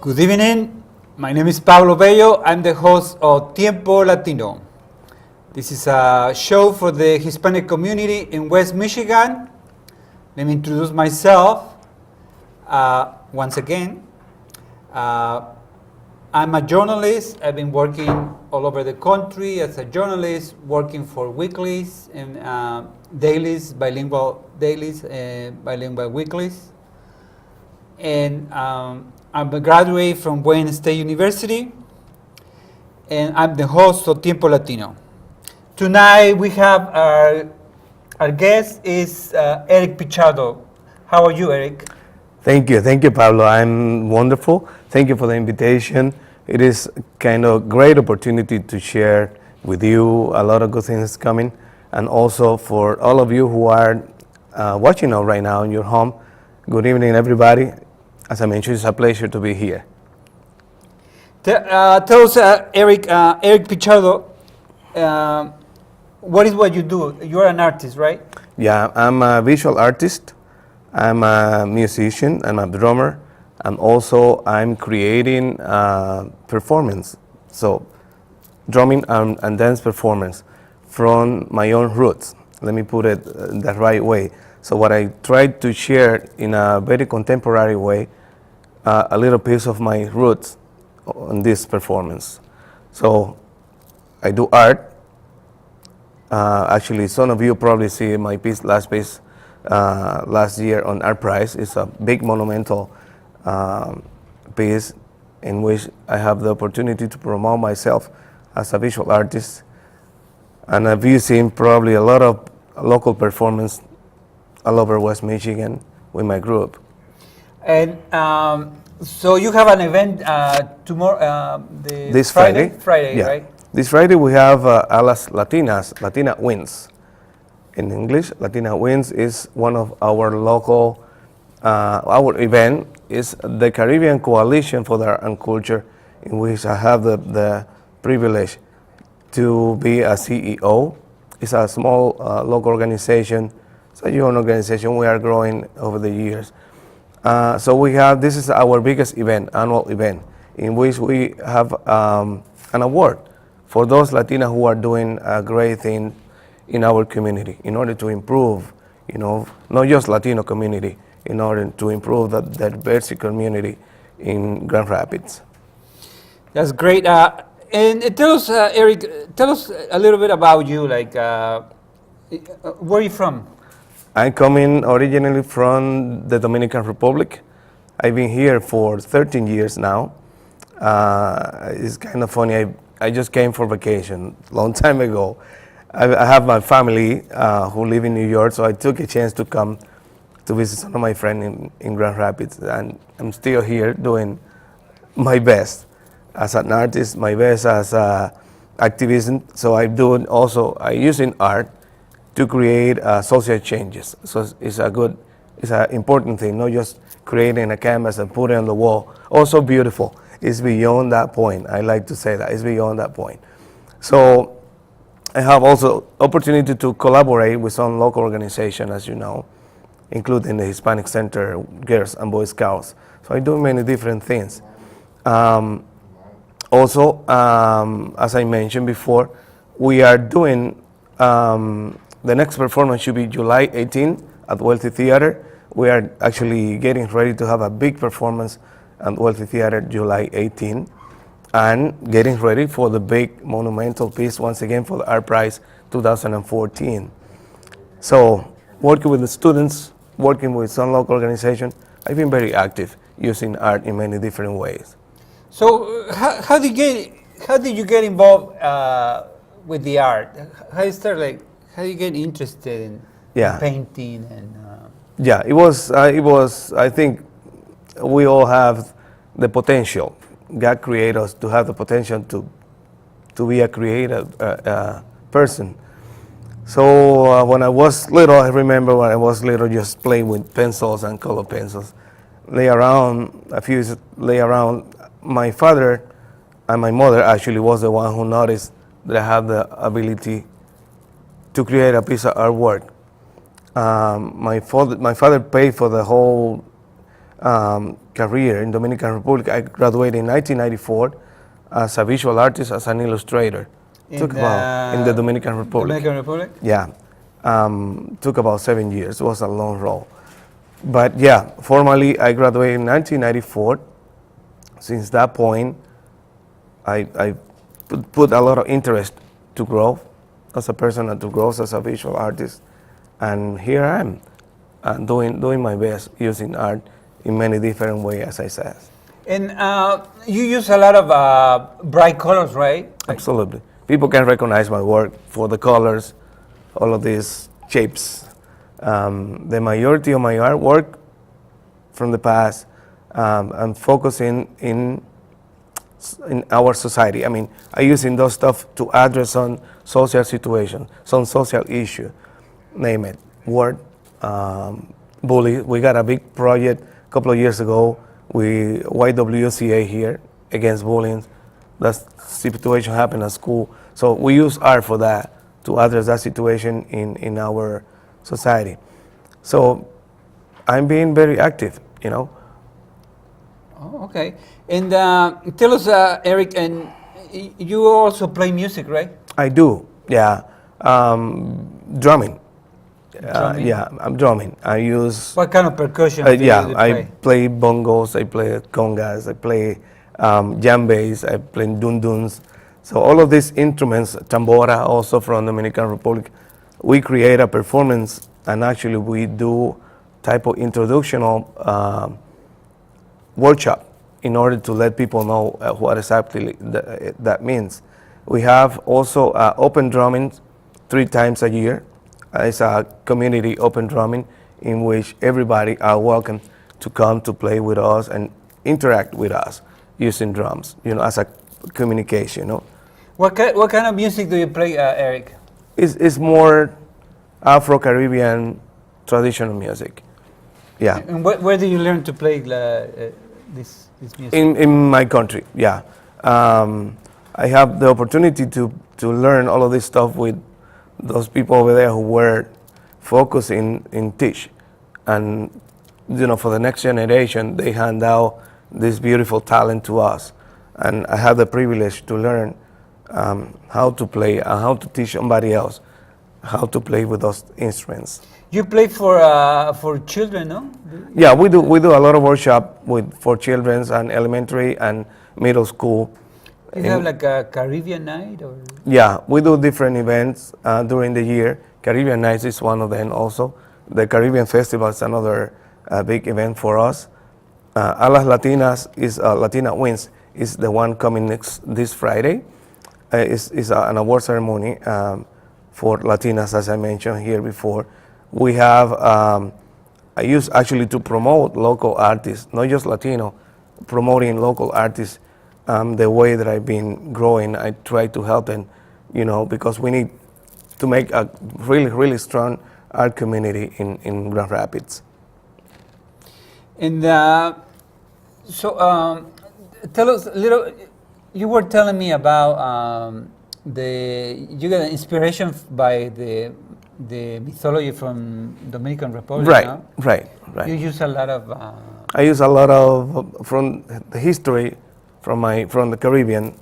Good evening. My name is Pablo Bello. I'm the host of Tiempo Latino. This is a show for the Hispanic community in West Michigan. Let me introduce myself once again. I'm a journalist. I've been working all over the country as a journalist, working for weeklies and dailies, bilingual weeklies. And I'm a graduate from Wayne State University, and I'm the host of Tiempo Latino. Tonight we have our guest is Eric Pichardo. How are you, Eric? Thank you, Pablo. I'm wonderful. Thank you for the invitation. It is kind of great opportunity to share with you a lot of good things coming, and also for all of you who are watching us right now in your home. Good evening, everybody. As I mentioned, it's a pleasure to be here. Tell us, Eric Pichardo, what you do? You're an artist, right? Yeah, I'm a visual artist. I'm a musician. I'm a drummer. And also I'm creating performance. So drumming and dance performance from my own roots. Let me put it the right way. So what I tried to share in a very contemporary way, a little piece of my roots on this performance. So I do art. Actually, some of you probably see my last piece last year on Art Prize. It's a big monumental piece in which I have the opportunity to promote myself as a visual artist. And I've seen probably a lot of local performance all over West Michigan with my group. And so you have an event tomorrow, This Friday. Friday, yeah. Right? This Friday we have Alas Latinas, Latina Wins. In English, Latina Wins is one of our local, our event is the Caribbean Coalition for the Art and Culture, in which I have the privilege to be a CEO. It's a small local organization. It's a young organization. We are growing over the years. So this is our biggest event, annual event, in which we have an award for those Latinas who are doing a great thing in our community in order to improve, not just Latino community, in order to improve the diversity community in Grand Rapids. That's great. And tell us, Eric, tell us a little bit about you. Like, where are you from? I'm coming originally from the Dominican Republic. I've been here for 13 years now. It's kind of funny. I just came for vacation a long time ago. I have my family who live in New York, so I took a chance to come to visit some of my friends in Grand Rapids, and I'm still here doing my best as an artist, my best as an activist. So I using art to create social changes. So it's an important thing, not just creating a canvas and putting it on the wall. Also beautiful. It's beyond that point. I like to say that it's beyond that point. So I have also opportunity to collaborate with some local organizations, as you know, including the Hispanic Center, Girls and Boy Scouts. So I do many different things. Also, as I mentioned before, we are doing, the next performance should be July 18 at Wealthy Theater. We are actually getting ready to have a big performance at Wealthy Theater July 18, and getting ready for the big monumental piece once again for the Art Prize 2014. So working with the students, working with some local organization, I've been very active using art in many different ways. So how did you get involved with the art? How you get interested in painting and? Yeah, it was. I think we all have the potential. God created us to have the potential to be a creative person. So when I was little, I remember when I was little, just playing with pencils and color pencils. My father and my mother actually was the one who noticed that I had the ability to create a piece of artwork. My father paid for the whole career in Dominican Republic. I graduated in 1994 as a visual artist, as an illustrator. Took about in the Dominican Republic. Dominican Republic? Yeah, took about 7 years. It was a long role. But yeah, formally I graduated in 1994. Since that point, I put a lot of interest to grow as a person and to grow as a visual artist. And here I am, doing my best using art in many different ways, as I said. And you use a lot of bright colors, right? Absolutely. People can recognize my work for the colors, all of these shapes. The majority of my artwork from the past, I'm focusing in our society. I mean, I using those stuff to address some social situation, some social issue, name it, word, bully. We got a big project a couple of years ago with YWCA here against bullying. That situation happened at school. So we use art for that, to address that situation in our society. So I'm being very active, you know. Oh, okay. And tell us, Eric, and you also play music, right? I do, yeah. Drumming. Drumming? Yeah, I'm drumming. I use. What kind of percussion do Yeah, you I play? play bongos, I play congas, I play djembes, I play dunduns. So all of these instruments, tambora, also from Dominican Republic, we create a performance, and actually we do type of introductional workshop in order to let people know what exactly that means. We have also open drumming 3 times a year. It's a community open drumming in which everybody are welcome to come to play with us and interact with us using drums, you know, as a communication. You know, What kind of music do you play, Eric? it's more Afro-Caribbean traditional music. Yeah. And where do you learn to play this music? In my country, yeah. I have the opportunity to learn all of this stuff with those people over there who were focused in teach. And, you know, for the next generation, they hand out this beautiful talent to us. And I have the privilege to learn how to play and how to teach somebody else how to play with those instruments. You play for children, no? Yeah, we do a lot of workshop for children and elementary and middle school. You have like a Caribbean night, or? Yeah, we do different events during the year. Caribbean Nights is one of them also. The Caribbean Festival is another big event for us. Alas Latinas is Latina Wins is the one coming this Friday. It's an award ceremony for Latinas, as I mentioned here before. We have, I use actually to promote local artists, not just Latino, promoting local artists. The way that I've been growing, I try to help them, you know, because we need to make a really, really strong art community in Grand Rapids. And so, tell us a little. You were telling me about you got inspiration by the mythology from Dominican Republic. Right, no? right. You use a lot of. I use a lot of from the history from the Caribbean.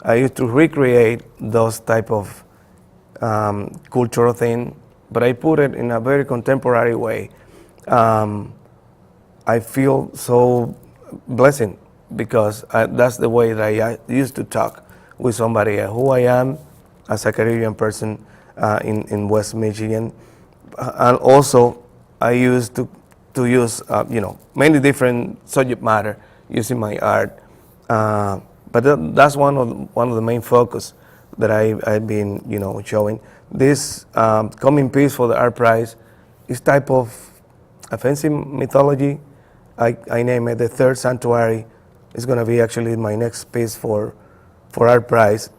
I used to recreate those type of cultural thing, but I put it in a very contemporary way. I feel so blessed because that's the way that I used to talk with somebody, who I am as a Caribbean person in West Michigan. And also, I used to use, you know, many different subject matter using my art. But that's one of the main focus that I've been, you know, showing. This coming piece for the art prize is type of offensive mythology. I name it the Third Sanctuary. It's going to be actually my next piece for art prize.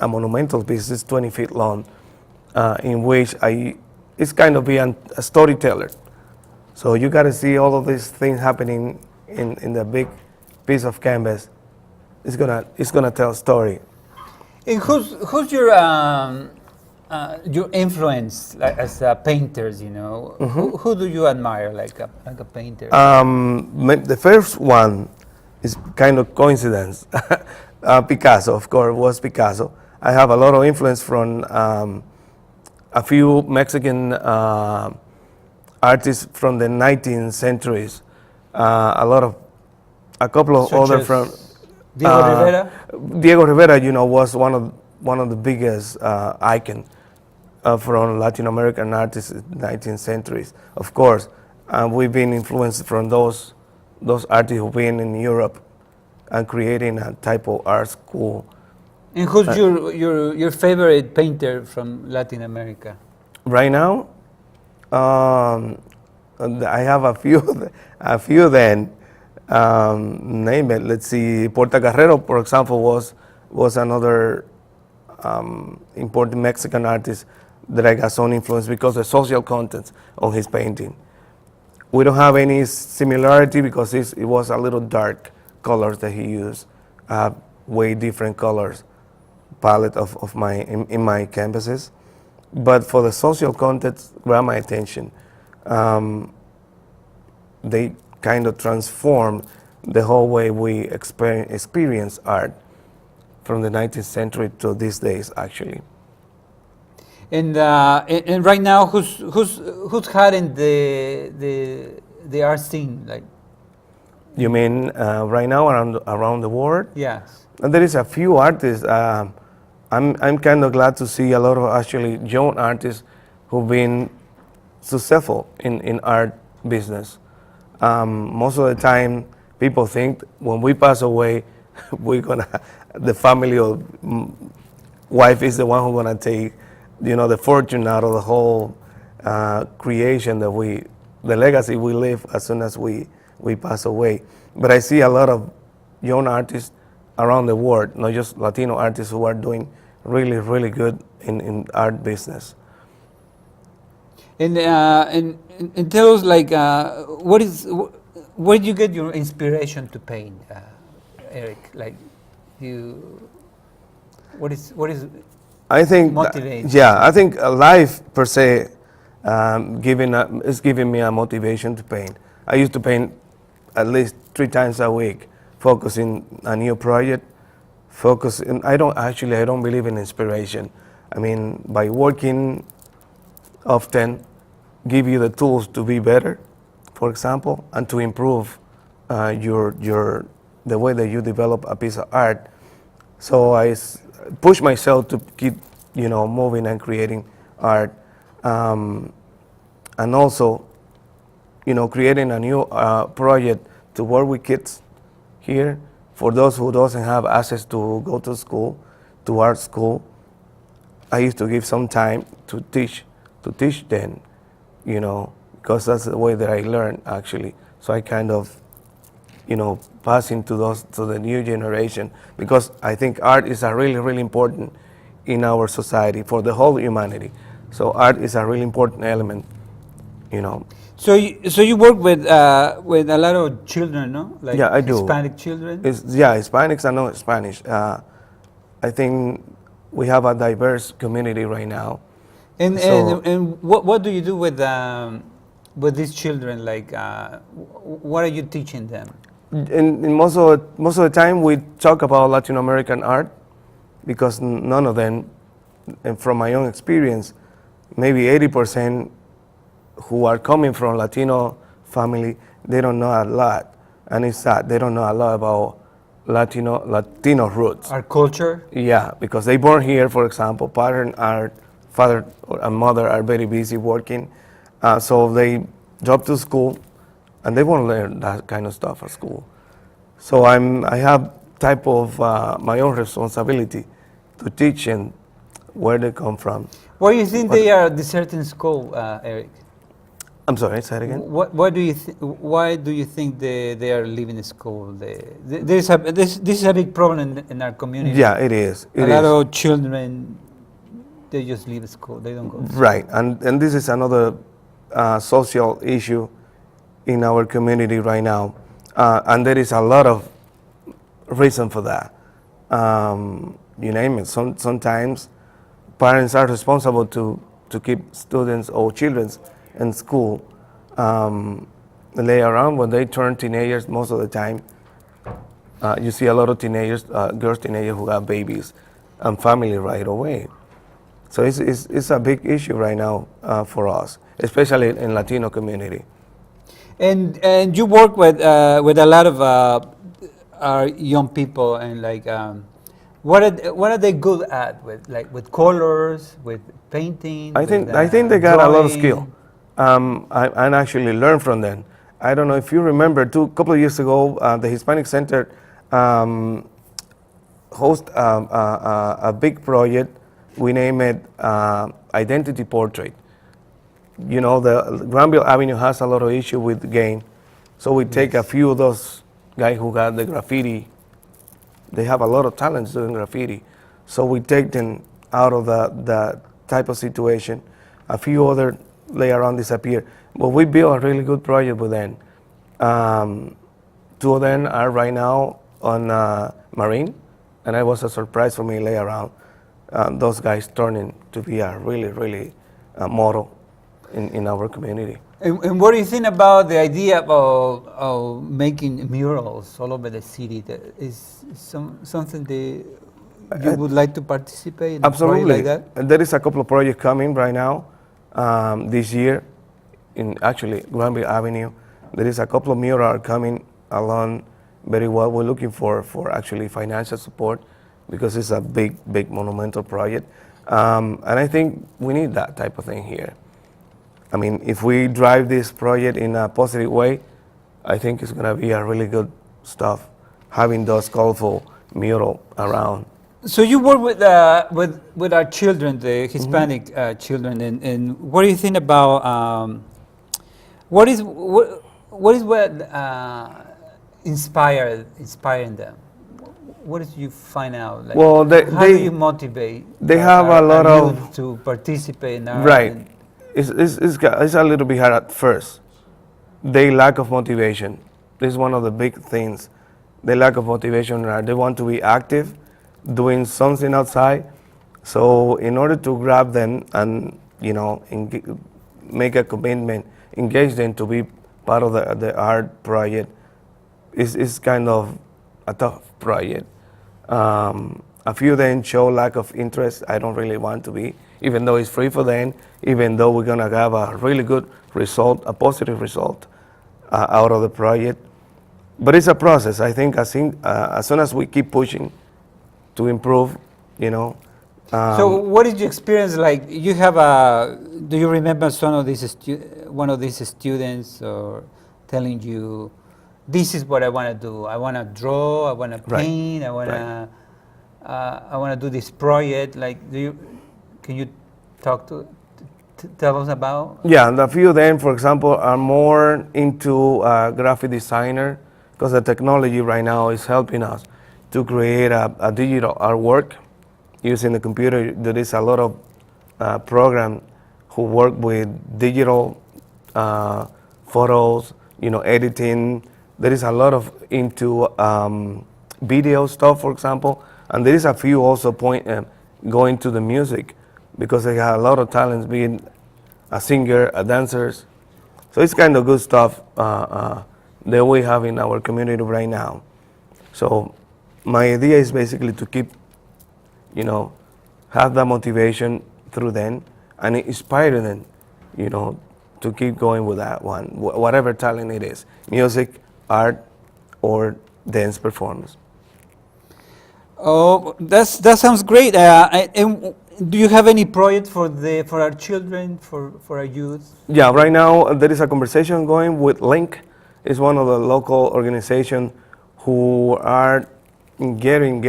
A monumental piece. It's 20 feet long, in which it's kind of being a storyteller. So you got to see all of these things happening in the big piece of canvas. It's gonna tell a story. And who's your your influence like, as painters? You know, who do you admire like a painter? The first one is kind of coincidence. Picasso, of course, was Picasso. I have a lot of influence from a few Mexican artists from the 19th centuries. A couple of Such other as from Diego Rivera. Diego Rivera, was one of the biggest icon from Latin American artists in the 19th centuries. Of course, we've been influenced from those artists who've been in Europe and creating a type of art school. And who's your favorite painter from Latin America? Right now, I have a few, a few. Then name it. Let's see. Portacarrero, for example, was another important Mexican artist that I got some influence because of the social content of his painting. We don't have any similarity because it was a little dark colors that he used. I have way different colors palette of my in my canvases, but for the social content, grab my attention. They kind of transform the whole way we experience art from the 19th century to these days, actually. And right now, who's heading the art scene? Like, You mean right now around the world? yes. And there is a few artists. I'm kind of glad to see a lot of actually young artists who've been successful in art business. Most of the time, people think when we pass away, the family or wife is the one who's gonna take, the fortune out of the whole creation the legacy we leave as soon as we pass away. But I see a lot of young artists around the world, not just Latino artists, who are doing really, really good in art business. And tell us like where do you get your inspiration to paint, Eric? Like what is I think, motivates? I think life per se is giving me a motivation to paint. I used to paint at least 3 times a week, focusing a new project. I don't believe in inspiration. I mean, by working often, give you the tools to be better, for example, and to improve the way that you develop a piece of art. So I push myself to keep, moving and creating art, and also, creating a new project to work with kids here. For those who doesn't have access to go to school, to art school, I used to give some time to teach them, because that's the way that I learn actually. So I kind of, passing to the new generation, because I think art is a really, really important in our society for the whole humanity. So art is a really important element, So you work with a lot of children, no? Like Yeah, I do. Hispanic children. Hispanics and not Spanish. I think we have a diverse community right now. And what do you do with these children? Like, what are you teaching them? In most of the time, we talk about Latin American art because none of them, and from my own experience, maybe 80% who are coming from Latino family, they don't know a lot, and it's sad. They don't know a lot about Latino roots. Our culture. Yeah, because they born here, for example, father and mother are very busy working, so they drop to school, and they won't learn that kind of stuff at school. So I have type of my own responsibility to teach them where they come from. Why do you think they are deserting school, Eric? I'm sorry, say it again. Why do you think they are leaving school? This is a big problem in our community. Yeah, it is. A lot of children, they just leave school. They don't go to school. Right, and this is another social issue in our community right now, and there is a lot of reason for that. You name it. Sometimes parents are responsible to keep students or children in school. Later on, when they turn teenagers, most of the time, you see a lot of teenagers, girls, teenagers who have babies and family right away. So it's a big issue right now for us, especially in Latino community. And you work with a lot of our young people, and like what are they good at, with colors, with painting, I think they got a lot of skill. I actually learned from them. I don't know if you remember, couple of years ago, the Hispanic Center host a big project. We name it Identity Portrait. You know, the Granville Avenue has a lot of issue with gang, so we take a few of those guys who got the graffiti. They have a lot of talents doing graffiti, so we take them out of the type of situation. A few other later on disappear, but we built a really good project with them. Two of them are right now on Marine, and it was a surprise for me later on. Those guys turning to be a really model in our community. And what do you think about the idea of making murals all over the city? That is something that you would like to participate in a project Absolutely. like that? And there is a couple of projects coming right now this year in actually Granville Avenue. There is a couple of murals coming along very well. We're looking for actually financial support because it's a big monumental project. And I think we need that type of thing here. I mean, if we drive this project in a positive way, I think it's going to be a really good stuff, having those colorful mural around. So you work with our children, the Hispanic children, and what do you think about what is inspiring them? What did you find out? Like, Well, how do you motivate? They have a lot our of youth to participate in art. right. It's a little bit hard at first. They lack of motivation. This is one of the big things. They lack of motivation. They want to be active, doing something outside. So in order to grab them and make a commitment, engage them to be part of the art project, is kind of a tough project. A few of them show lack of interest. I don't really want to be, even though it's free for them, even though we're gonna have a really good result, a positive result out of the project. But it's a process. I think as soon as we keep pushing to improve, So what did you experience? Like, you have do you remember one of these students or telling you, this is what I want to do. I want to draw. I want to Right. paint. I want to. I want to do this project. Like, can you tell us about? Yeah, and a few of them, for example, are more into graphic designer because the technology right now is helping us to create a digital artwork using the computer. There is a lot of programs who work with digital photos, editing. There is a lot of into video stuff, for example, and there is a few also going to the music because they have a lot of talents being a singer, a dancers. So it's kind of good stuff that we have in our community right now. So my idea is basically to keep, have that motivation through them and inspire them, to keep going with that one, whatever talent it is, music, art, or dance performance. Oh, that sounds great. And do you have any project for our children, for our youth? Yeah, right now there is a conversation going with Link. It's one of the local organizations who are getting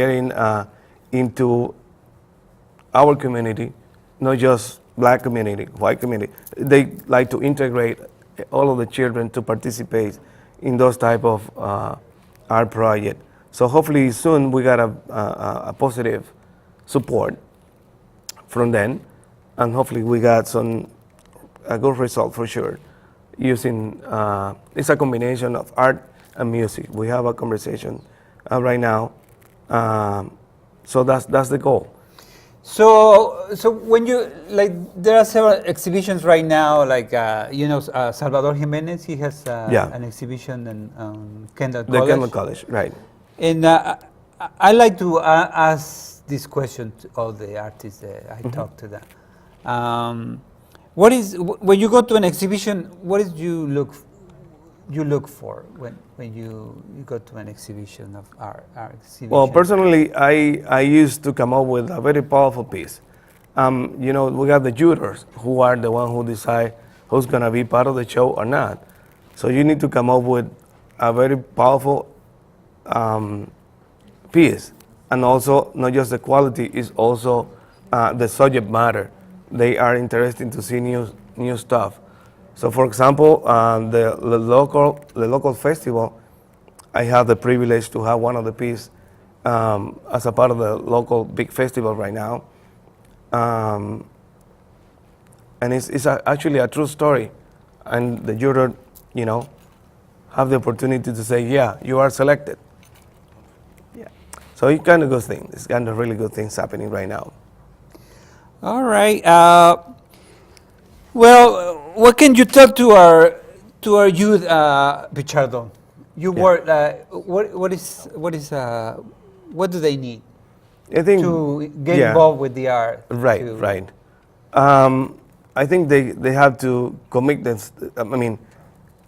into our community, not just black community, white community. They like to integrate all of the children to participate in those type of art project. So hopefully soon we got a positive support from them, and hopefully we got a good result for sure. Using it's a combination of art and music. We have a conversation right now, so that's the goal. So when you like, there are several exhibitions right now. Like Salvador Jimenez, he has Yeah. an exhibition in Kendall The Kendall College. College, right. And I like to ask this question to all the artists that I talk to them. What is when you go to an exhibition? What is you look for when you go to an exhibition of art exhibition? Well, personally, I used to come up with a very powerful piece. We got the jurors who are the one who decide who's gonna be part of the show or not. So you need to come up with a very powerful piece, and also not just the quality, is also the subject matter. They are interested to see new stuff. So, for example, the local festival, I have the privilege to have one of the pieces as a part of the local big festival right now, and it's actually a true story, and the juror, have the opportunity to say, yeah, you are selected. Yeah. So it's kind of good thing. It's kind of really good things happening right now. All right. Well, what can you tell to our youth, Pichardo? You Yeah. work. What do they need I think to get yeah. involved with the art? Right, to- right. I think they have to commit this. I mean,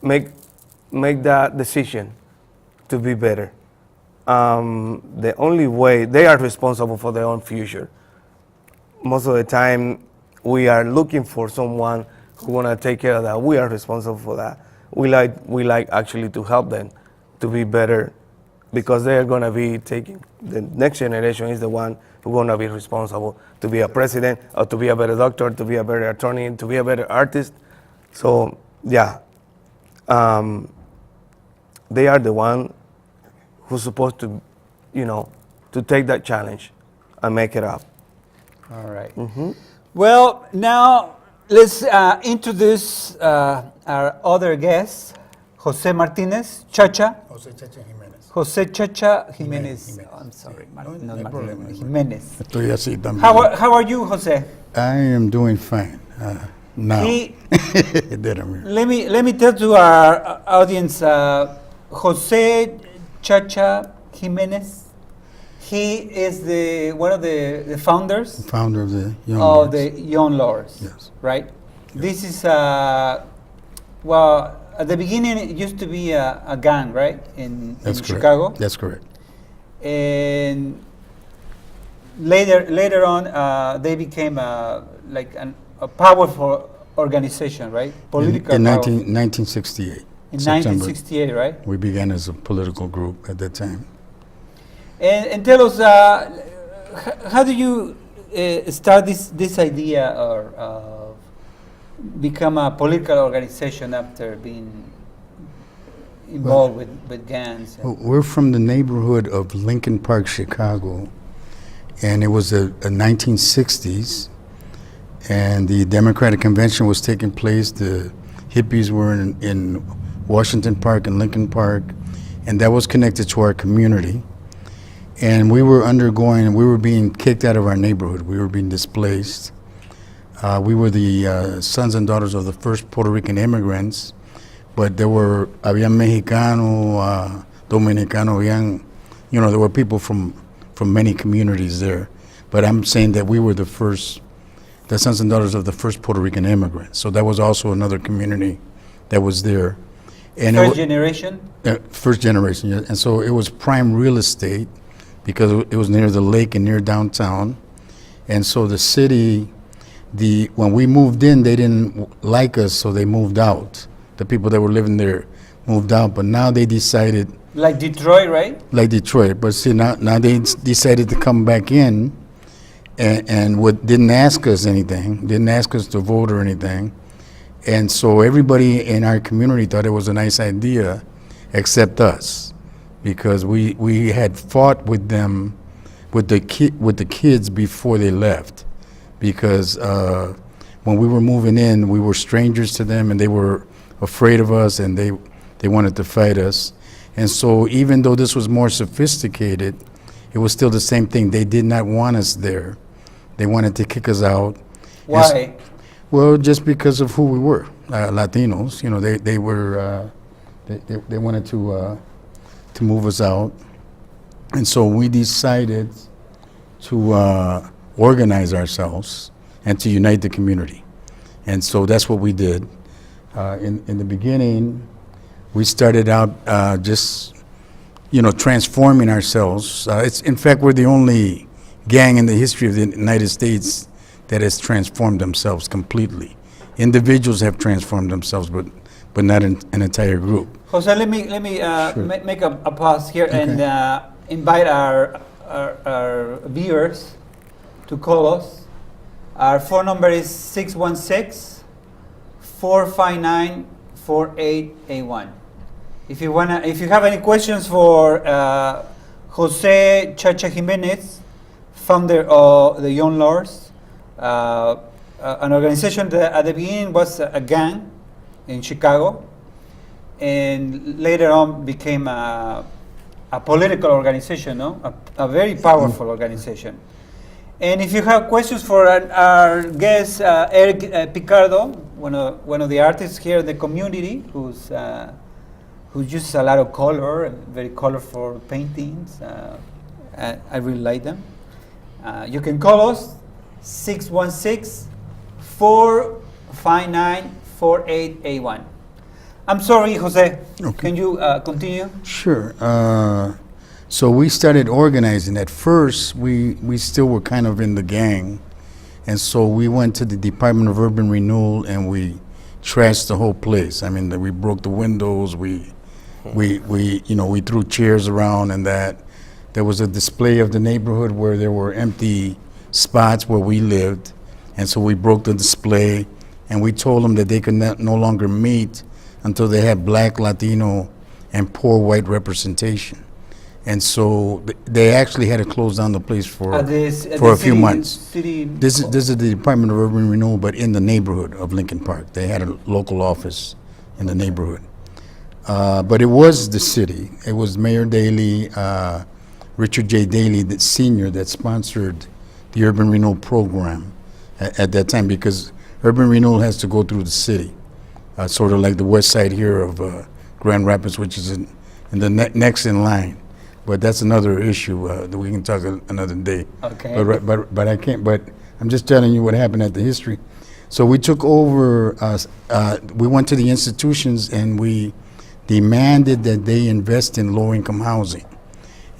make that decision to be better. The only way they are responsible for their own future. Most of the time, we are looking for someone who wanna take care of that. We are responsible for that. We like actually to help them to be better, because they are gonna be taking, the next generation is the one who's gonna be responsible to be a president, or to be a better doctor, to be a better attorney, to be a better artist. So yeah, they are the one who's supposed to, to take that challenge and make it up. All right. Well, now let's introduce our other guest, Jose Martinez Chacha. José Chacha Jiménez. Jose Chacha Jimenez. Jimenez. Oh, I'm sorry, No, not no hay Martinez, problema. Jimenez. Estoy así también. How are you, Jose? I am doing fine now. He- Déjame. Let me tell to our audience, Jose Chacha Jimenez. He is one of the founders Founder of the Young of Lords. the Young Lords. Yes. Right. This is well, at the beginning it used to be a gang, right, in That's correct. Chicago, That's correct. and later on they became like a powerful organization, right? Political In powerful. 1968. In September, 1968, right? we began as a political group at that time. And tell us, how do you start this idea of become a political organization after being involved with gangs? Well, we're from the neighborhood of Lincoln Park, Chicago, and it was the 1960s, and the Democratic Convention was taking place. The hippies were in Washington Park and Lincoln Park, and that was connected to our community. And we were being kicked out of our neighborhood. We were being displaced. We were the sons and daughters of the first Puerto Rican immigrants, but había Mexicano, Dominicano, there were people from many communities there. But I'm saying that we were the sons and daughters of the first Puerto Rican immigrants. So that was also another community that was there. And First generation? First generation, yeah. And so it was prime real estate, because it was near the lake and near downtown. And so the city, when we moved in, they didn't like us, so they moved out. The people that were living there moved out, but now they decided, Like Detroit, right? like Detroit, but see, now they decided to come back in and didn't ask us anything, didn't ask us to vote or anything. And so everybody in our community thought it was a nice idea, except us, because we had fought with them, with the kids before they left, because when we were moving in, we were strangers to them, and they were afraid of us, and they wanted to fight us. And so even though this was more sophisticated, it was still the same thing. They did not want us there, They wanted to kick us out. Why? Well, just because of who we were, Latinos. You know, they were they wanted to move us out, and so we decided to organize ourselves and to unite the community, and so that's what we did. In the beginning, we started out just transforming ourselves. In fact, we're the only gang in the history of the United States that has transformed themselves completely. Individuals have transformed themselves, but not an entire group. Jose, let me Sure. make a pause here and invite our viewers to call us. Our phone number is 616-459-4881. If you have any questions for Jose Chacha Jimenez, founder of the Young Lords, an organization that at the beginning was a gang in Chicago, and later on became a political organization, a very powerful organization. And if you have questions for our guest, Eric Picardo, one of the artists here in the community, who uses a lot of color, very colorful paintings. I really like them. You can call us 616-459-4881. I'm sorry, Jose. Okay. Can you continue? Sure. So we started organizing. At first, we still were kind of in the gang, and so we went to the Department of Urban Renewal and we trashed the whole place. I mean, we broke the windows. We threw chairs around, and that there was a display of the neighborhood where there were empty spots where we lived, and so we broke the display, and we told them that they could no longer meet until they had Black, Latino, and poor white representation. And so they actually had to close down the place for a few months. This is the Department of Urban Renewal, but in the neighborhood of Lincoln Park. They had a local office in the neighborhood. But it was the city. It was Mayor Daley, Richard J. Daley, the senior, that sponsored the Urban Renewal program at that time, because Urban Renewal has to go through the city, sort of like the west side here of Grand Rapids, which is in the next in line. But that's another issue that we can talk another day. Okay. But I can't. But I'm just telling you what happened at the history. So we took over. We went to the institutions and we demanded that they invest in low-income housing.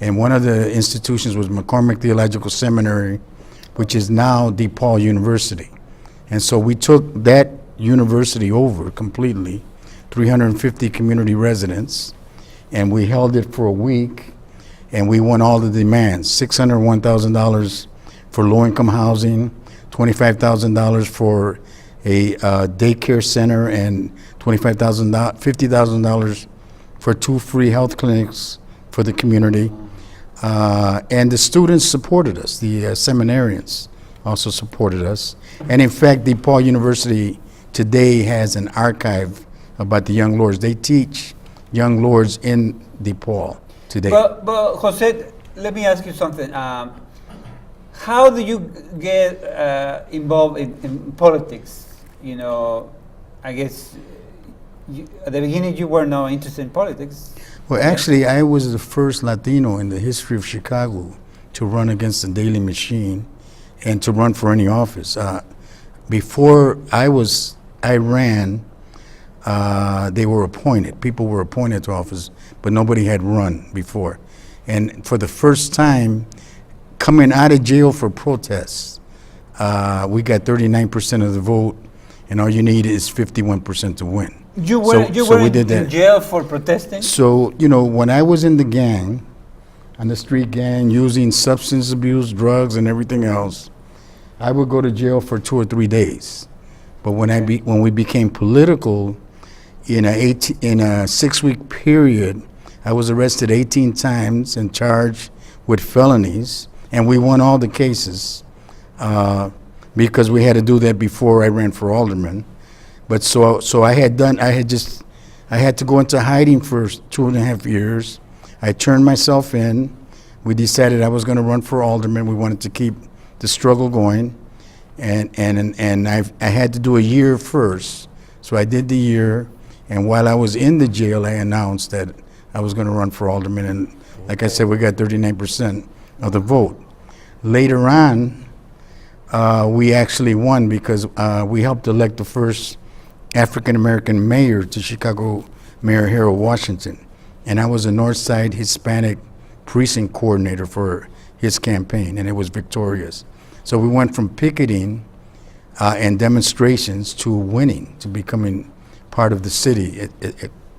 And one of the institutions was McCormick Theological Seminary, which is now DePaul University. And so we took that university over completely, 350 community residents, and we held it for a week. And we won all the demands: $601,000 for low-income housing, $25,000 for a daycare center, and $50,000 for 2 free health clinics for the community. And the students supported us. The seminarians also supported us. And in fact, DePaul University today has an archive about the Young Lords. They teach Young Lords in DePaul today. But Jose, let me ask you something. How do you get involved in politics? I guess at the beginning you were not interested in politics. Well, actually, I was the first Latino in the history of Chicago to run against the Daley machine and to run for any office. Before I ran, they were appointed. People were appointed to office, but nobody had run before. And for the first time, coming out of jail for protests, we got 39% of the vote, and all you need is 51% to win. You were we did in that. jail for protesting? So, when I was in the gang, on the street gang, using substance abuse, drugs, and everything else, I would go to jail for 2 or 3 days. But when we became political, in a 6-week period, I was arrested 18 times and charged with felonies, and we won all the cases because we had to do that before I ran for alderman. But so I had to go into hiding for 2.5 years. I turned myself in. We decided I was going to run for alderman. We wanted to keep the struggle going, and I had to do a year first, so I did the year, and while I was in the jail, I announced that I was going to run for alderman, and like I said, we got 39% of the vote. Later on, we actually won because we helped elect the first African-American mayor to Chicago, Mayor Harold Washington. And I was a Northside Hispanic precinct coordinator for his campaign, and it was victorious. So we went from picketing and demonstrations to winning, to becoming part of the city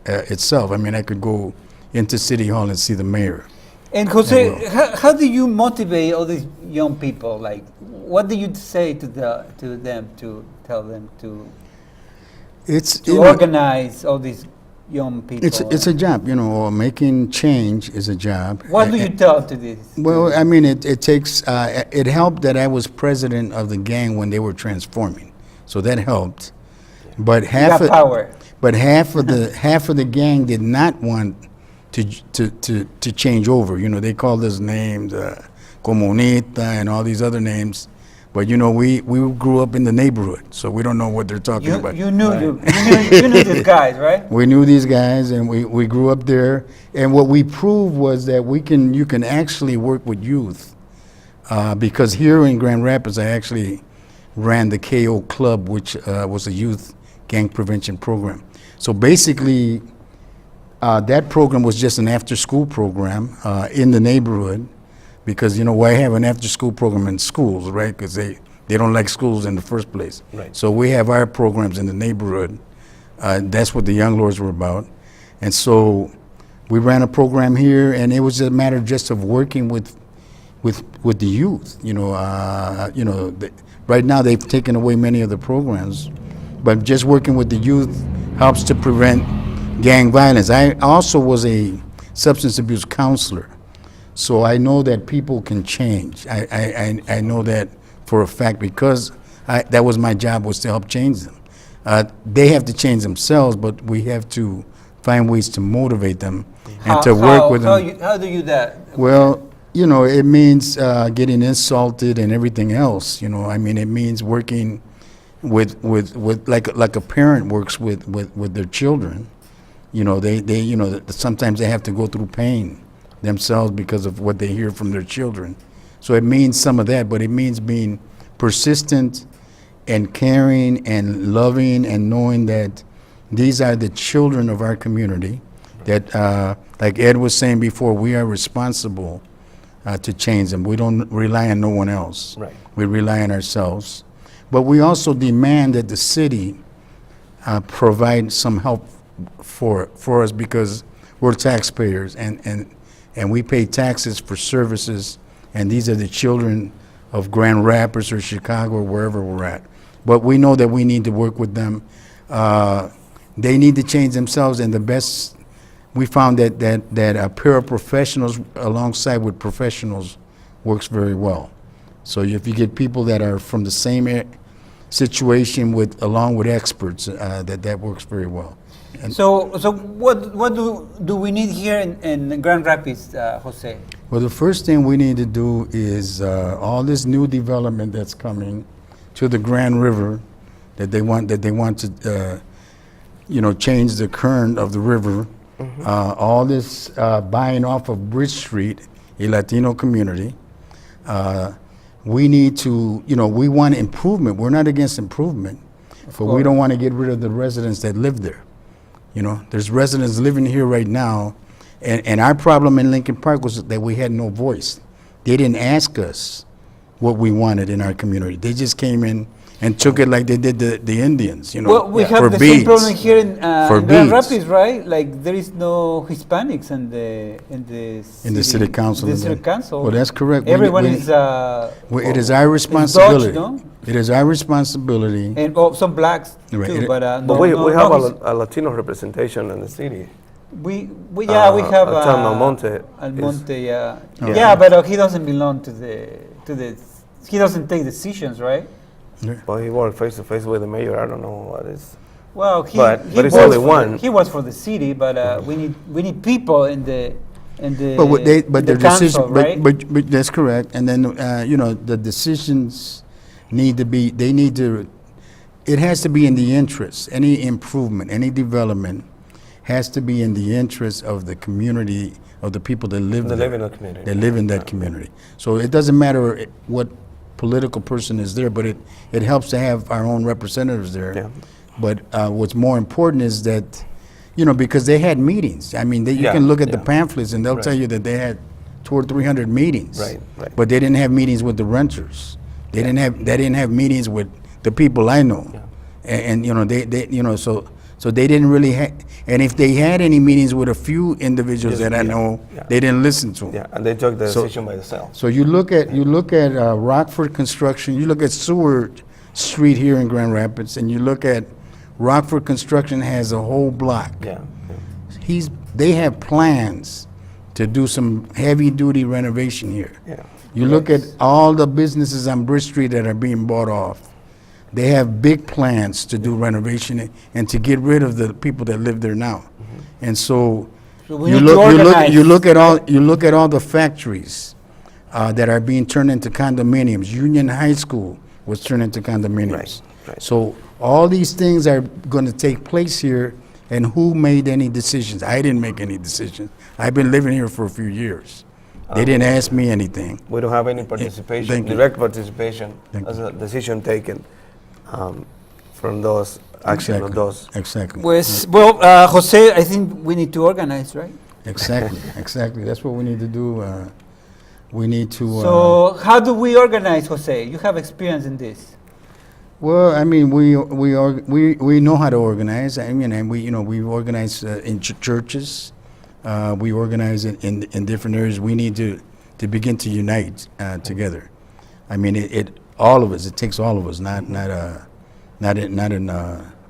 itself. I mean, I could go into City Hall and see the mayor. And Jose, how do you motivate all these young people? Like, what do you say to them to tell them to organize all these young people? It's a job, making change is a job. What do you tell to this? Well, I mean, it takes, it helped that I was president of the gang when they were transforming. So that helped. But half of the gang did not want to change over. They called us names, Comunita and all these other names. But we grew up in the neighborhood, so we don't know what they're talking about. You knew these guys, right? We knew these guys, and we grew up there. And what we proved was that you can actually work with youth, because here in Grand Rapids, I actually ran the KO Club, which was a youth gang prevention program. So basically, that program was just an after-school program in the neighborhood. Because why have an after-school program in schools, right? Because they don't like schools in the first place. Right. So we have our programs in the neighborhood. That's what the Young Lords were about. And so we ran a program here, and it was a matter just of working with the youth. Right now they've taken away many of the programs, but just working with the youth helps to prevent gang violence. I also was a substance abuse counselor. So I know that people can change. I know that for a fact because that was my job, was to help change them. They have to change themselves, but we have to find ways to motivate them and to work with them. How do you do that? Well, it means getting insulted and everything else. I mean, it means working with like a parent works with their children. They sometimes they have to go through pain themselves because of what they hear from their children. So it means some of that, but it means being persistent and caring and loving and knowing that these are the children of our community, that like Ed was saying before, we are responsible to change them. We don't rely on no one else. Right. We rely on ourselves. But we also demand that the city provide some help for us because we're taxpayers and we pay taxes for services, and these are the children of Grand Rapids or Chicago or wherever we're at. But we know that we need to work with them. They need to change themselves, and the best, we found that paraprofessionals alongside with professionals works very well. So if you get people that are from the same situation along with experts, that works very well. So what do we need here in Grand Rapids, Jose? Well, the first thing we need to do is all this new development that's coming to the Grand River, that they want to change the current of the river. Mm-hmm. All this buying off of Bridge Street, a Latino community. We need to, we want improvement. We're not against improvement, but we don't want to get rid of the residents that live there. There's residents living here right now, and our problem in Lincoln Park was that we had no voice. They didn't ask us what we wanted in our community. They just came in and took it like they did the Indians, Well, we have the same problem here in Grand Rapids, right? Like there is no Hispanics in the city council. The city council. Well, that's correct. Everyone is. It is our responsibility. Dutch, no? It is our responsibility. And some blacks too, but we have a Latino representation in the city. We have Almonte. Almonte, yeah, but he doesn't belong to the. He doesn't take decisions, right? Yeah. But he worked face to face with the mayor. I don't know what is. Well, but it's only one. He was for the city, but we need people in the and the But the their council, decision, right? but that's correct. And then, the decisions need to be, they need to, it has to be in the interest. Any improvement, any development has to be in the interest of the community, of the people that live They there. live in the community. That live in that community. So it doesn't matter what political person is there, but it helps to have our own representatives there. Yeah. But what's more important is that, because they had meetings. I mean, you Yeah, can look at the yeah. pamphlets and they'll Right. tell you that they had 200 or 300 meetings. Right, right. But they didn't have meetings with the renters. They didn't have meetings with the people I know. Yeah. And so they didn't really have, and if they had any meetings with a few individuals Just- that I yeah, know, yeah. they didn't listen to them. Yeah, and they took the So- decision by themselves. So you look at Rockford Construction, you look at Seward Street here in Grand Rapids, and you look at Rockford Construction has a whole block. Yeah, yeah. They have plans to do some heavy-duty renovation here. Yeah. You look at all the businesses on Bridge Street that are being bought off. They have big plans to do renovation and to get rid of the people that live there now. And so So we need to organize. you look at all the factories that are being turned into condominiums. Union High School was turned into condominiums. Right, right. So all these things are going to take place here, and who made any decisions? I didn't make any decisions. I've been living here for a few years. They didn't ask me anything. We don't have any participation, thank you. direct participation Thank as a decision taken from those actions of those. Exactly. Well, Jose, I think we need to organize, right? Exactly. That's what we need to do. We need to. So how do we organize, Jose? You have experience in this. Well, I mean, we know how to organize. I mean, and we organize in churches. We organize in different areas. We need to begin to unite together. I mean, all of us. It takes all of us, not in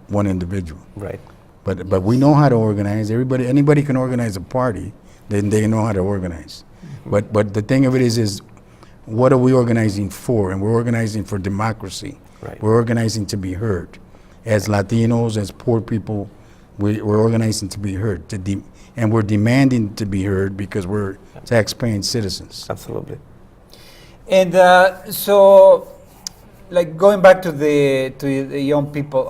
one individual. Right. But we know how to organize. Anybody can organize a party. Then they know how to organize. But the thing of it is what are we organizing for? And we're organizing for democracy. Right. We're organizing to be heard. As Latinos, as poor people, we're organizing to be heard. And we're demanding to be heard because we're tax-paying citizens. Absolutely. And so, like going back to the young people,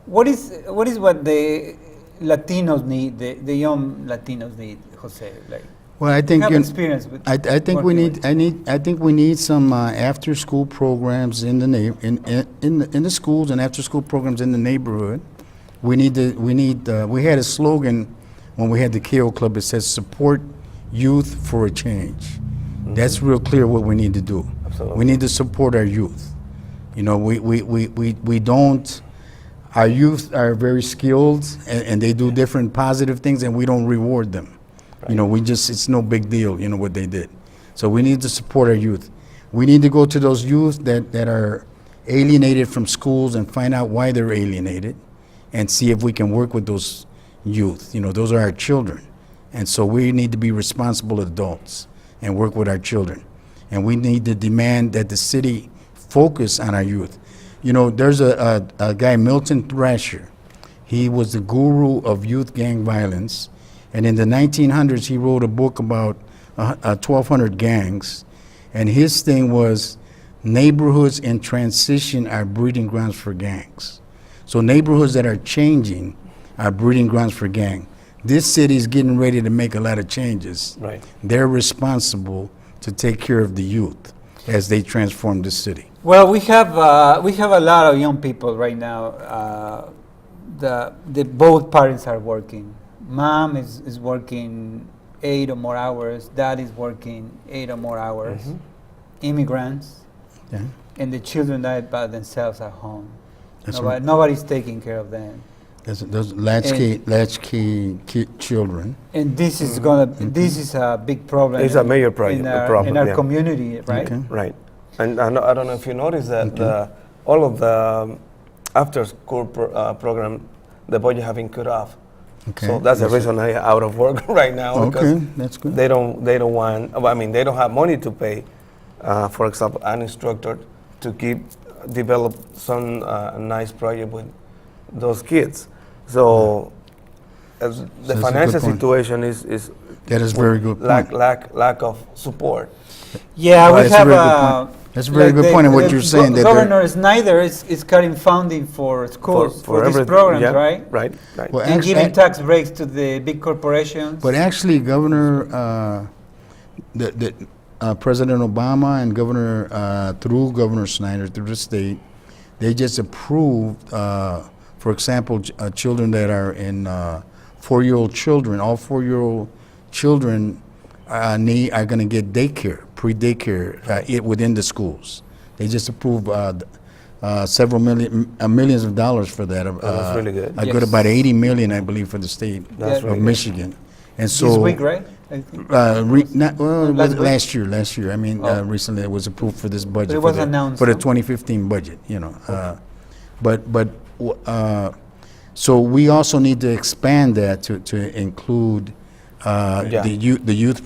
what is what the Latinos need, the young Latinos need, Jose? Like, Well, I think have experience with. I think we working need I think we need some after-school programs in the schools and after-school programs in the neighborhood. We had a slogan when we had the KO Club. It says support youth for a change. That's real clear what we need to do. Absolutely. We need to support our youth. We don't. Our youth are very skilled and they do different positive things, and we don't reward them. Right. It's no big deal, what they did. So we need to support our youth. We need to go to those youth that are alienated from schools and find out why they're alienated and see if we can work with those youth. Those are our children. And so we need to be responsible adults and work with our children. And we need to demand that the city focus on our youth. There's a guy, Milton Thrasher. He was the guru of youth gang violence. And in the 1900s, he wrote a book about 1,200 gangs. And his thing was neighborhoods in transition are breeding grounds for gangs. So neighborhoods that are changing are breeding grounds for gang. This city is getting ready to make a lot of changes. Right. They're responsible to take care of the youth as they transform the city. Well, we have a lot of young people right now. The both parents are working. Mom is working 8 or more hours. Dad is working 8 or more hours. Mhm. Immigrants, Yeah. and the children are by themselves at home. That's right. Nobody's taking care of them. Those latchkey children. And this is this is a big problem. It's a major in our, problem, in our yeah. community, right? Okay. Right. And I don't know if you noticed that all of the after-school program, the budget having cut off. Okay. So that's the reason I'm out of work right now. Because Okay, that's good. they don't want. I mean, they don't have money to pay, for example, an instructor to develop some nice project with those kids. So as the that's a financial good point. situation is That is very good point. lack of support. Yeah, Well, we that's a have very good point. That's a very like good point in what you're saying, that they're- Governor Snyder is cutting funding for schools for these everything. programs, Yeah, right? Right. Well, And actually- giving tax breaks to the big corporations. But actually, Governor, President Obama and through Governor Snyder, through the state, they just approved, for example, children that are in 4-year-old children, all 4-year-old children are going to get daycare, pre-daycare within the schools. They just approved several millions of dollars for that. That's really good. I got Yes. about 80 million, I believe, for the state That's of really good. Michigan. And so this week, right? I think. it was Last week? last year. I mean, Oh. recently it was approved for this budget. But it for was the, announced, for the huh? 2015 budget. So we also need to expand that to include Yeah. the youth.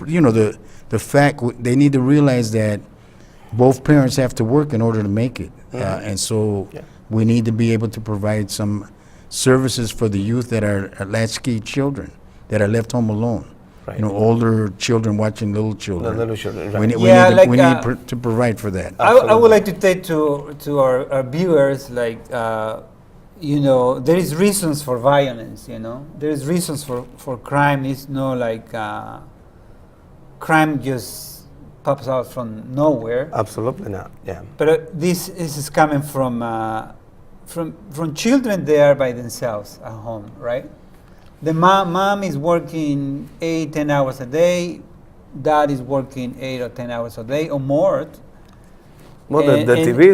The fact they need to realize that both parents have to work in order to make it, and so Yeah. we need to be able to provide some services for the youth that are latchkey children that are left home alone. Right. Older children watching little children. The little children, right. We need, Yeah, like, we need to provide for that. I would like to say to our viewers, like, there is reasons for violence, There is reasons for crime. It's not like crime just pops out from nowhere. Absolutely not. Yeah. But this is coming from children there by themselves at home, right? The mom is working 8-10 hours a day. Dad is working 8 or 10 hours a day or more. Well, And- the and- TV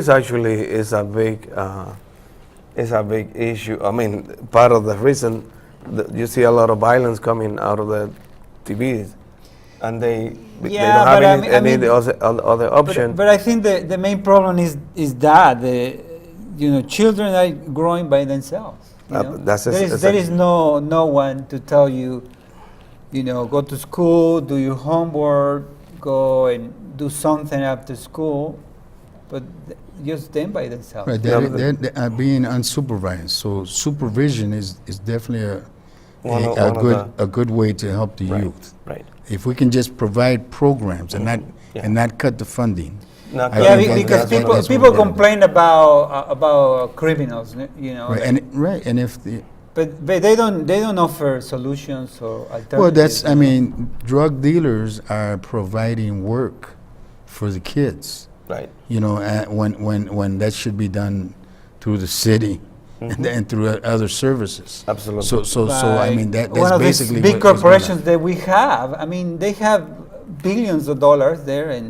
is a big issue. I mean, part of the reason that you see a lot of violence coming out of the TVs, and they Yeah, don't have but any other option. But I think the main problem is that children are growing by themselves. There is no one to tell you, go to school, do your homework, go and do something after school, but just them by themselves. Right, they are being unsupervised. So supervision is definitely a good way to help the youth. Right. If we can just provide programs and Yeah. not cut the funding. Not I Yeah, think that- because that's what- people complain about criminals, Right, and if the but they don't offer solutions or alternatives. well, that's I mean, drug dealers are providing work for the kids. Right. When that should be done through the city and through other services. Absolutely. So I mean that's one of basically these big what's going on. corporations that we have. I mean, they have billions of dollars there, and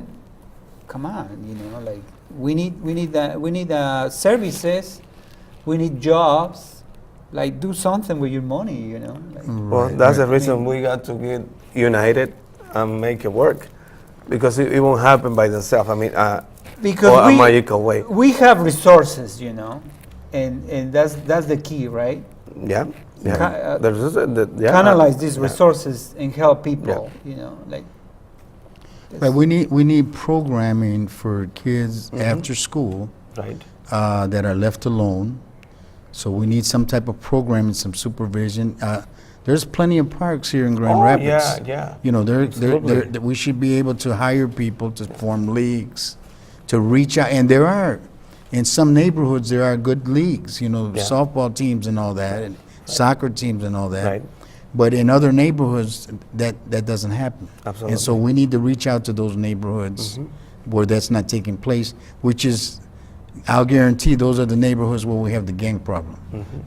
come on, like we need services, we need jobs. Like, do something with your money, Like, Well, Right, that's right. the reason we got to get united and make it work, because it won't happen by themselves. I mean, because or a magical way. we have resources, and that's the key, right? Yeah. Yeah. Ca- Yeah. Canalize these Yeah. resources and help people, like. Right, we need programming for kids after school Right. that are left alone. So we need some type of programming, some supervision. There's plenty of parks here in Grand Rapids. Yeah. There we should be able to hire people to form leagues, to reach out. And there are, in some neighborhoods, there are good leagues, softball teams and all that, and soccer teams and all that. Right. But in other neighborhoods, that doesn't happen. Absolutely. And so we need to reach out to those neighborhoods where that's not taking place, which is, I'll guarantee those are the neighborhoods where we have the gang problem,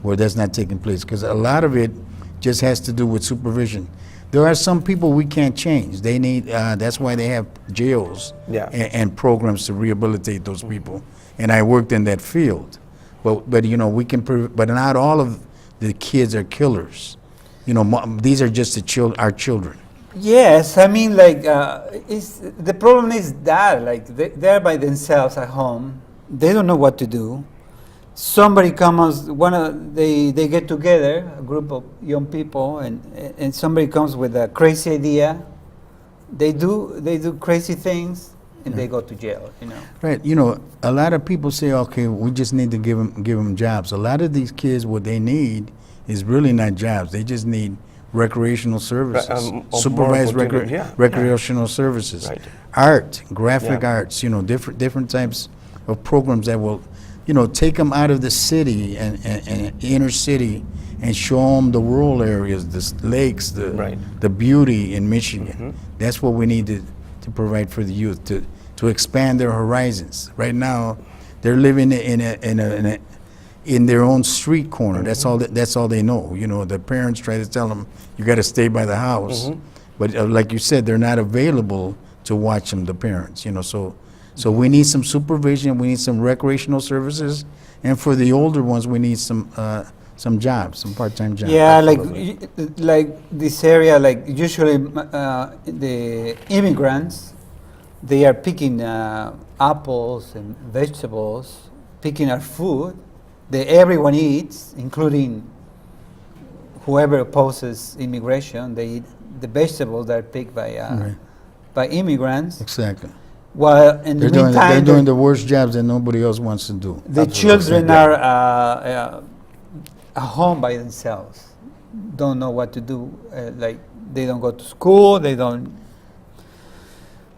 where that's not taking place. Because a lot of it just has to do with supervision. There are some people we can't change. They need, that's why they have jails Yeah. and programs to rehabilitate those people. And I worked in that field. But we can, but not all of the kids are killers. These are just our children. Yes, I mean, like, the problem is that, like, they're by themselves at home. They don't know what to do. Somebody comes, they get together, a group of young people, and somebody comes with a crazy idea. They do crazy things, and they go to jail. Right. A lot of people say, okay, we just need to give them jobs. A lot of these kids, what they need is really not jobs. They just need recreational services, of supervised more opportunity, yeah, recreational services, Right. art, graphic Yeah. arts, different types of programs that will, take them out of the city and inner city and show them the rural areas, the lakes, Right. the beauty in Michigan. That's what we need to provide for the youth, to expand their horizons. Right now, they're living in their own street corner. That's all they know. The parents try to tell them, you got to stay by the house, but like you said, they're not available to watch them. The parents, so we need some supervision. We need some recreational services, and for the older ones, we need some jobs, some part-time jobs. Yeah, Absolutely. like this area, like usually the immigrants, they are picking apples and vegetables, picking our food that everyone eats, including whoever opposes immigration. They eat the vegetables that are picked Right. by immigrants. Exactly. While in the They're meantime, doing the worst jobs that nobody else wants to do. the Absolutely. children Yeah. are at home by themselves, don't know what to do. Like they don't go to school. They don't.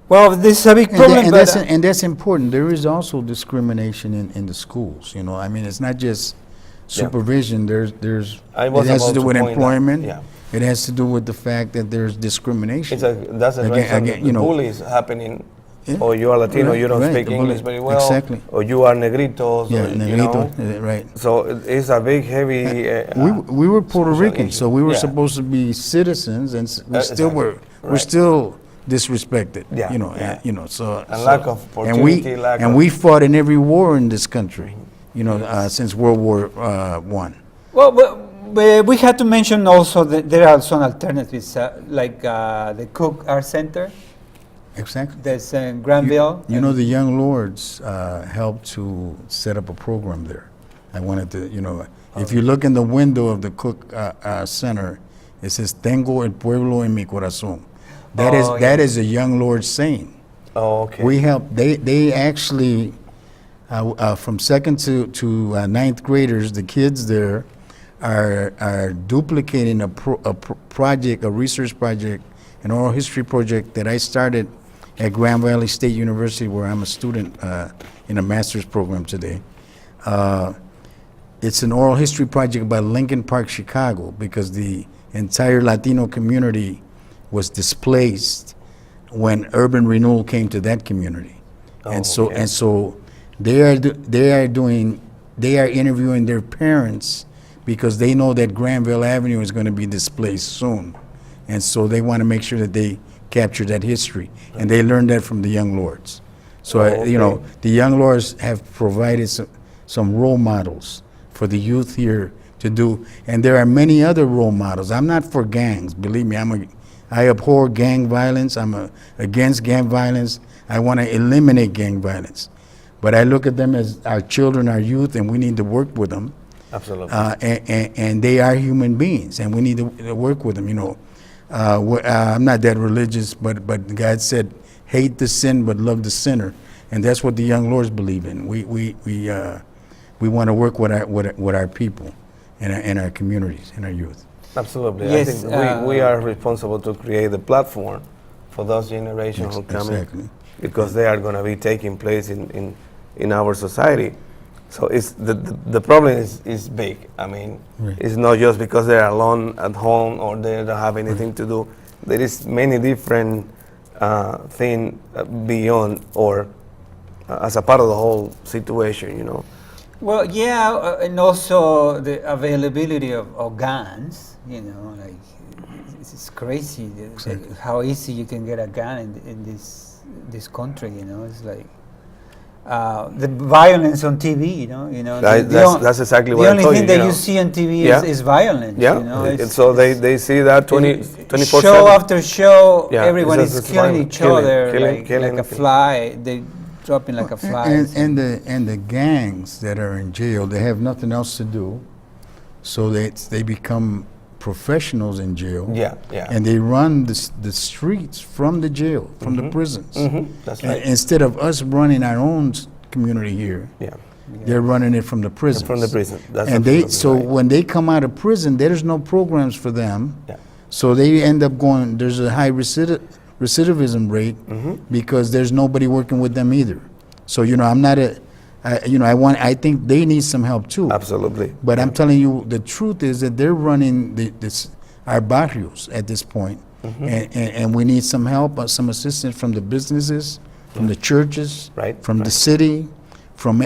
Well, this is a big problem. And that's important. There is also discrimination in the schools. I mean, it's not just supervision. There's I it was has to about do to with point that, employment. yeah. It has to do with the fact that there's discrimination. That's a Again, reason you know, bullies happening. Yeah. Or you are Latino, Right, you don't right, speak the English bully. very well. Exactly. Or you are negritos. Yeah, or, negrito, right. So it's a big, heavy. We were Puerto social Ricans, issue. so we were Yeah. supposed to be citizens, and we still Exactly. were. We're Right. still disrespected. Yeah, You know, yeah. so And so- lack of opportunity, and we fought in every war in this country. Since World War One. Well, we had to mention also that there are some alternatives, like the Cook Art Center. Exactly. That's in Granville. The Young Lords helped to set up a program there. I wanted to, if you look in the window of the Cook Center, it says "Tengo el pueblo en mi corazón." That is a Young Lord saying. Oh, okay. We help. They actually, from second to ninth graders, the kids there are duplicating a research project, an oral history project that I started at Grand Valley State University, where I'm a student in a master's program today. It's an oral history project about Lincoln Park, Chicago, because the entire Latino community was displaced when urban renewal came to that community. And so they are interviewing their parents because they know that Granville Avenue is going to be displaced soon. And so they want to make sure that they capture that history. And they learned that from the Young Lords. So, the Young Lords have provided some role models for the youth here to do. And there are many other role models. I'm not for gangs. Believe me, I abhor gang violence. I'm against gang violence. I want to eliminate gang violence. But I look at them as our children, our youth, and we need to work with them. Absolutely. And they are human beings, and we need to work with them. I'm not that religious, but God said, "Hate the sin, but love the sinner," and that's what the Young Lords believe in. We want to work with our people and our communities and our youth. Absolutely. Yes, I think we are responsible to create the platform for those generations who come in, because they are going to be taking place in our society. So it's the problem is big. I mean, it's not just because they're alone at home or they don't have anything to do. There is many different things beyond or as a part of the whole situation, Well, yeah, and also the availability of guns. Like it's crazy how easy you can get a gun in this country. It's like. The violence on TV, that's exactly what I the told only thing you, that you see on TV is violence. Yeah, so they see that 24/7. Show after show, Yeah, everyone it's is just killing violent. each other Killing like a fly. They dropping like a fly. And the gangs that are in jail, they have nothing else to do, so they become professionals in jail. Yeah. And they run the streets from the jail, from the prisons. That's right. Instead of us running our own community here, they're running it from the prisons. From the prison. That's and absolutely right. when they come out of prison, there's no programs for them So they end up going, there's a high recidivism rate because there's nobody working with them either. So, I'm not I think they need some help too. Absolutely. But I'm telling you, the truth is that they're running our barrios at this point. And we need some help, some assistance from the businesses, from the churches, from the city, from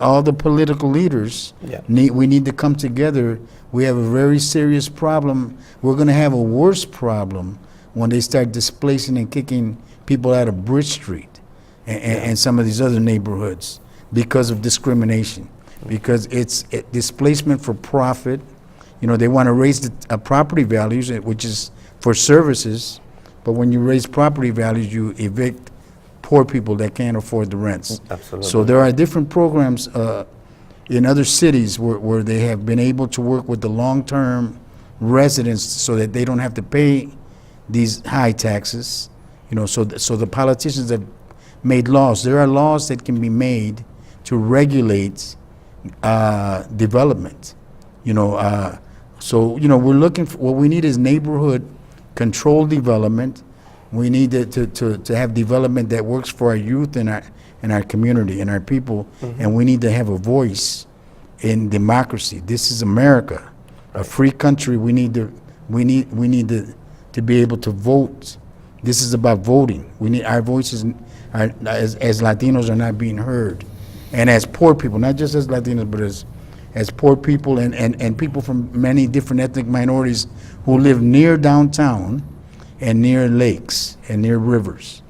all the political leaders. Yeah. We need to come together. We have a very serious problem. We're going to have a worse problem when they start displacing and kicking people out of Bridge Street and some of these other neighborhoods because of discrimination, because it's displacement for profit. They want to raise the property values, which is for services, but when you raise property values, you evict poor people that can't afford the rents. Absolutely. So there are different programs in other cities where they have been able to work with the long-term residents so that they don't have to pay these high taxes. So the politicians have made laws. There are laws that can be made to regulate development. So we're looking for, what we need is neighborhood controlled development. We need to have development that works for our youth and our community and our people, and we need to have a voice in democracy. This is America, a free country. We need to be able to vote. This is about voting. We need our voices as Latinos are not being heard, and as poor people, not just as Latinos, but as poor people and people from many different ethnic minorities who live near downtown and near lakes and near rivers,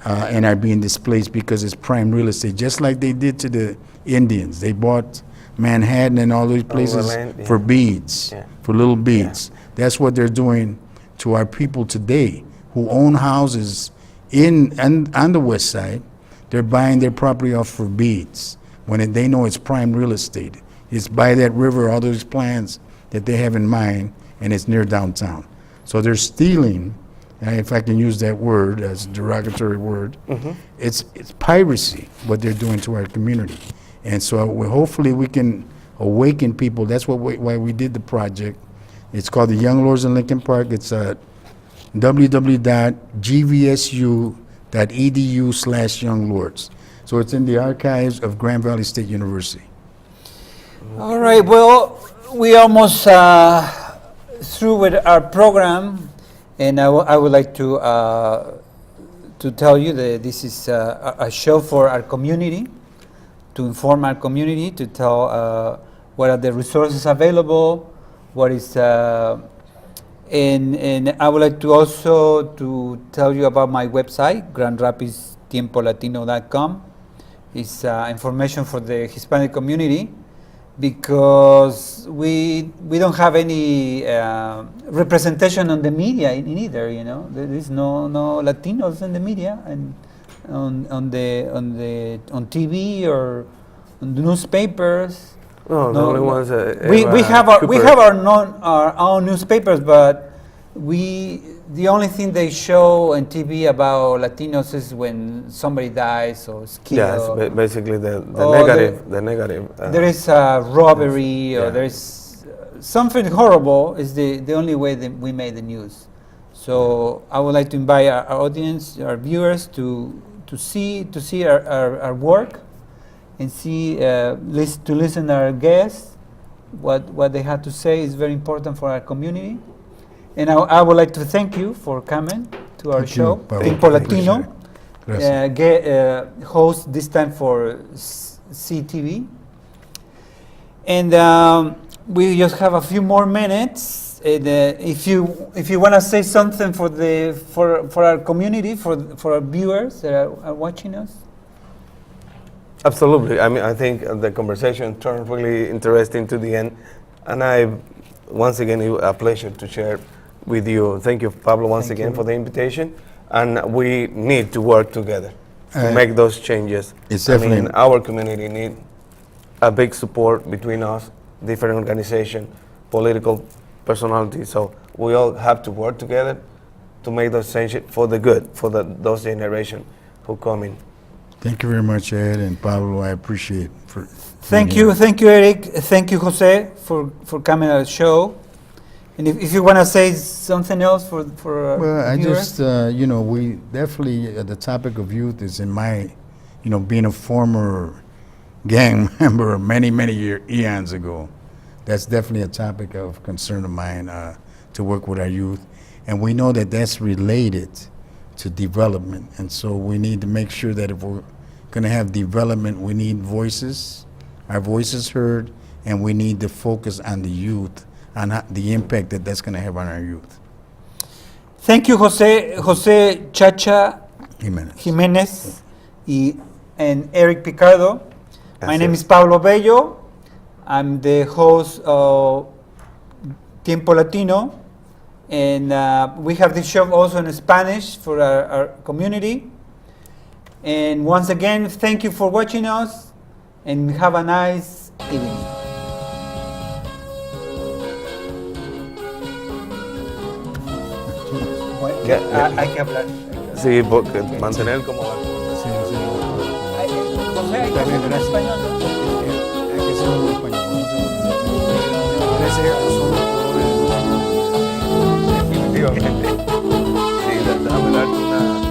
and are being displaced because it's prime real estate, just like they did to the Indians. They bought Manhattan and all these places for beads, for little beads. That's what they're doing to our people today who own houses on the west side. They're buying their property off for beads when they know it's prime real estate. It's by that river, all those plans that they have in mind, and it's near downtown. So they're stealing, if I can use that word as a derogatory word, it's piracy, what they're doing to our community. And so hopefully we can awaken people. That's why we did the project. It's called the Young Lords in Lincoln Park. It's www.gvsu.edu/younglords. So it's in the archives of Grand Valley State University. All right, well, we almost through with our program, and I would like to tell you that this is a show for our community, to inform our community, to tell what are the resources available, what is, and I would like to also to tell you about my website, GrandRapidsTiempoLatino.com. It's information for the Hispanic community, because we don't have any representation on the media in either. There is no Latinos in the media and on TV or on the newspapers. No, the only ones. We have our own newspapers, but the only thing they show on TV about Latinos is when somebody dies or is killed. Yes, basically the negative. There is a robbery or there is something horrible. Is the only way that we made the news. So I would like to invite our audience, our viewers, to see our work, and to listen to our guests. What they have to say is very important for our community. And I would like to thank you for coming to our show, Tiempo Latino, host this time for CTV. And we just have a few more minutes. And if you want to say something for our community, for our viewers that are watching us. Absolutely. I think the conversation turned really interesting to the end, and once again, it was a pleasure to share with you. Thank you, Pablo, once again for the invitation. And we need to work together to make those changes. It's definitely our community need a big support between us, different organizations, political personalities. So we all have to work together to make those changes for the good, for those generations who come in. Thank you very much, Ed and Pablo. I appreciate Thank you, Eric. Thank you, Jose, for coming on the show. And if you want to say something else for Well, I viewers? just, we definitely, the topic of youth is in my, being a former gang member many, many eons ago. That's definitely a topic of concern of mine to work with our youth. And we know that that's related to development. And so we need to make sure that if we're going to have development, we need voices, our voices heard, and we need to focus on the youth, on the impact that that's going to have on our youth. Thank you, Jose Chacha Jimenez. and Eric Picardo. My name is Pablo Bello. I'm the host of Tiempo Latino, and we have this show also in Spanish for our community. And once again, thank you for watching us, and have a nice evening. Hay que hablar. Sí, porque mantener como... Sí, sí. José, hay que hablar en español, ¿no? Hay que hacerlo en español. Definitivamente. Sí, déjame darte una...